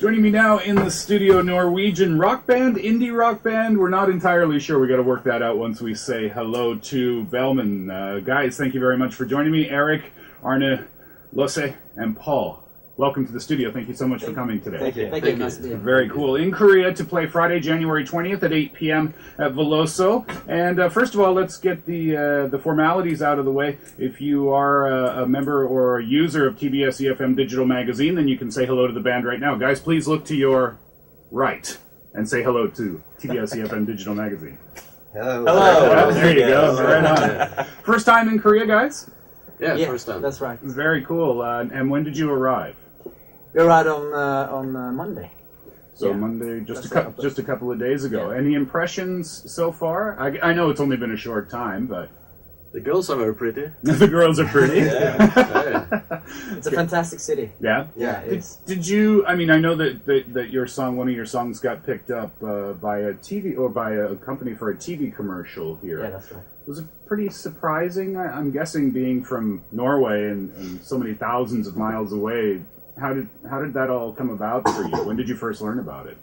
Joining me now in the studio, Norwegian rock band, indie rock band. We're not entirely sure. We got to work that out once we say hello to Bellman. Guys, thank you very much for joining me. Eric, Arne, Losse, and Paul. Welcome to the studio. Thank you so much for coming today. Thank you. Thank you. Nice to be here. Very cool. In Korea to play Friday, January 20th at 8 p.m. at Veloso. And first of all, let's get the formalities out of the way. If you are a member or a user of TBS eFM Digital Magazine, then you can say hello to the band right now. Guys, please look to your right and say hello to TBS eFM Digital Magazine. Hello. Hello. There you go. Right on. First time in Korea, guys? Yeah, First time. that's right. Very cool. And when did you arrive? We arrived on Monday. So Yeah. Monday, just That's a couple of days ago. Yeah. Any impressions so far? I know it's only been a short time, but The girls are very pretty. the girls are pretty. It's a fantastic city. Yeah. Yeah, it's Did you? I mean, I know that your song, one of your songs, got picked up by a TV or by a company for a TV commercial here. yeah, that's right. Was it pretty surprising? I'm guessing, being from Norway and so many thousands of miles away. How did that all come about for you? When did you first learn about it?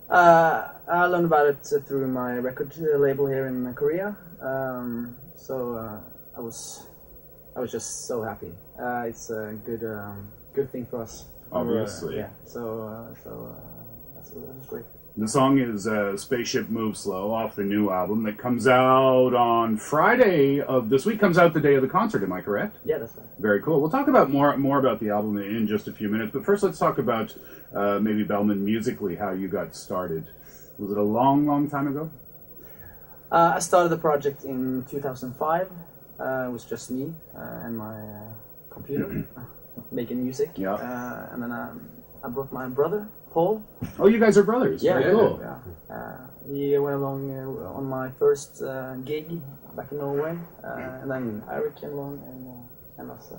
I learned about it through my record label here in Korea. I was just so happy. It's a good thing for us. Obviously. Yeah. That was great. The song is Spaceship Move Slow off the new album that comes out on Friday of this week. Comes out the day of the concert, am I correct? Yeah, that's right. Very cool. We'll talk about more about the album in just a few minutes, but first let's talk about maybe Bellman musically, how you got started. Was it a long time ago? I started the project in 2005. It was just me and my computer making music. Yeah. And then I brought my brother, Paul. Oh, you guys are brothers. Yeah, Very cool. Yeah. He went along on my first gig back in Norway, and then Eric came along and us.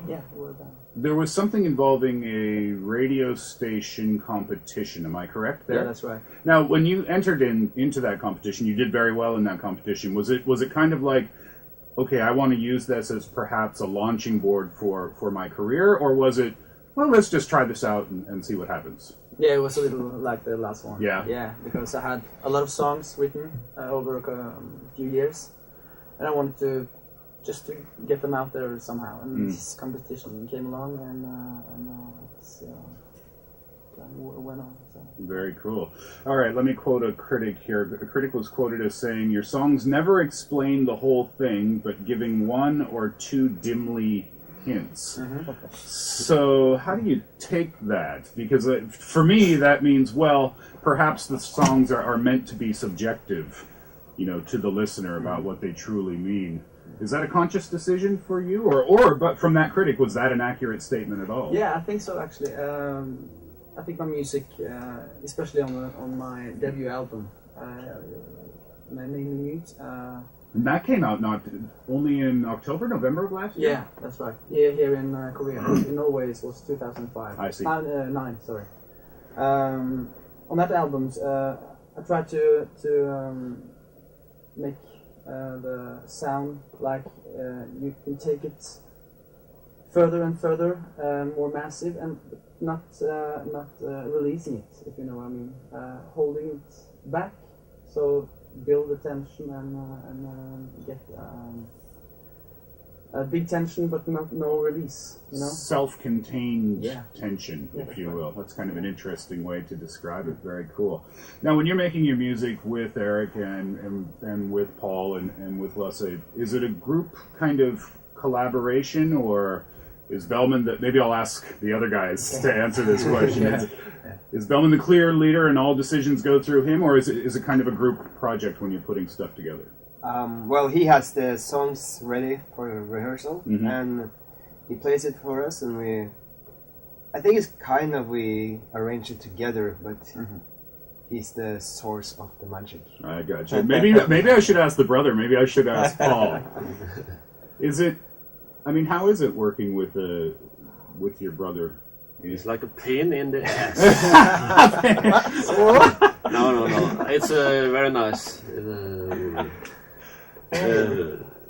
Yeah, we were there. There was something involving a radio station competition. Am I correct there? Yeah, that's right. Now, when you entered into that competition, you did very well in that competition. Was it kind of like, okay, I want to use this as perhaps a launching board for my career, or was it, well, let's just try this out and see what happens? Yeah, it was a little like the last one. Yeah. Yeah, because I had a lot of songs written over a few years, and I wanted to just get them out there somehow. And this competition came along, and it went on. So. Very cool. All right, let me quote a critic here. A critic was quoted as saying, "Your songs never explain the whole thing, but giving one or two dimly hints." Mm-hmm. So how do you take that? Because for me, that means, well, perhaps the songs are meant to be subjective, to the listener about what they truly mean. Is that a conscious decision for you? But from that critic, was that an accurate statement at all? Yeah, I think so, actually. I think my music, especially on my debut album, mainly Mute. And that came out not only in November of last year? Yeah, that's right. Here in Korea. In Norway it was 2005. I see. 9, sorry. On that album, I tried to make the sound like you can take it further and further, more massive, and not releasing it, if you know what I mean. Holding it back, so build the tension and get a big tension, but no release. Self-contained Yeah. tension, Yeah, if that's you right. will. That's kind of an interesting way to describe it. Very cool. Now, when you're making your music with Eric and with Paul and with Lasse, is it a group kind of collaboration, or is Bellman maybe I'll ask the other guys to answer this question. Yeah. Is Bellman the clear leader and all decisions go through him, or is it kind of a group project when you're putting stuff together? Well, he has the songs ready for rehearsal, Mhm. and he plays it for us, and I think it's kind of, we arrange it together, but he's the source of the magic. I got you. Maybe I should ask the brother. Maybe I should ask Paul. How is it working with your brother? It's like a pain in the ass. No. It's very nice.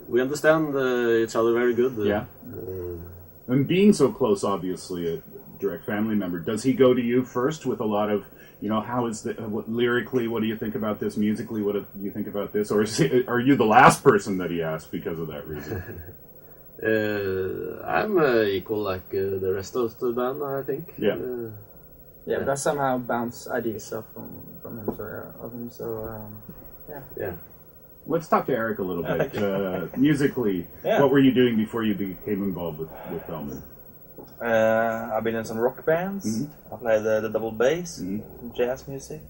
We understand each other very good. Yeah. And being so close, obviously, direct family member. Does he go to you first with a lot of, how is lyrically, what do you think about this? Musically, what do you think about this? Or are you the last person that he asks because of that reason? I'm equal like the rest of the band, I think. Yeah. Yeah, but I somehow bounce ideas off from him, Yeah. Let's talk to Eric a little bit. Musically, what were you doing before you became involved with Bellman? I've been in some rock bands. I play the double bass, jazz music.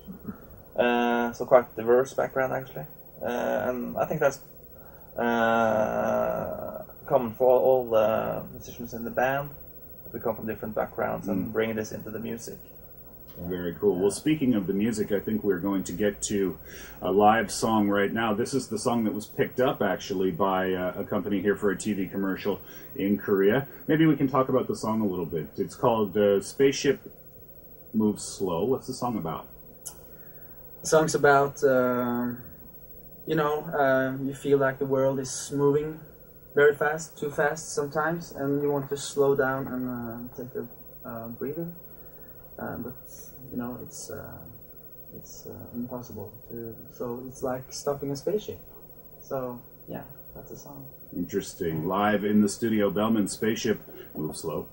So quite diverse background actually. And I think that's common for all the musicians in the band. We come from different backgrounds and bring this into the music. Very cool. Well, speaking of the music, I think we're going to get to a live song right now. This is the song that was picked up, actually, by a company here for a TV commercial in Korea. Maybe we can talk about the song a little bit. It's called Spaceship Moves Slow. What's the song about? The song's about, you feel like the world is moving very fast, too fast sometimes, and you want to slow down and take a breather. But it's impossible to. So it's like stopping a spaceship. So yeah, that's a song. Interesting. Live in the studio, Bellman, Spaceship Moves Slow.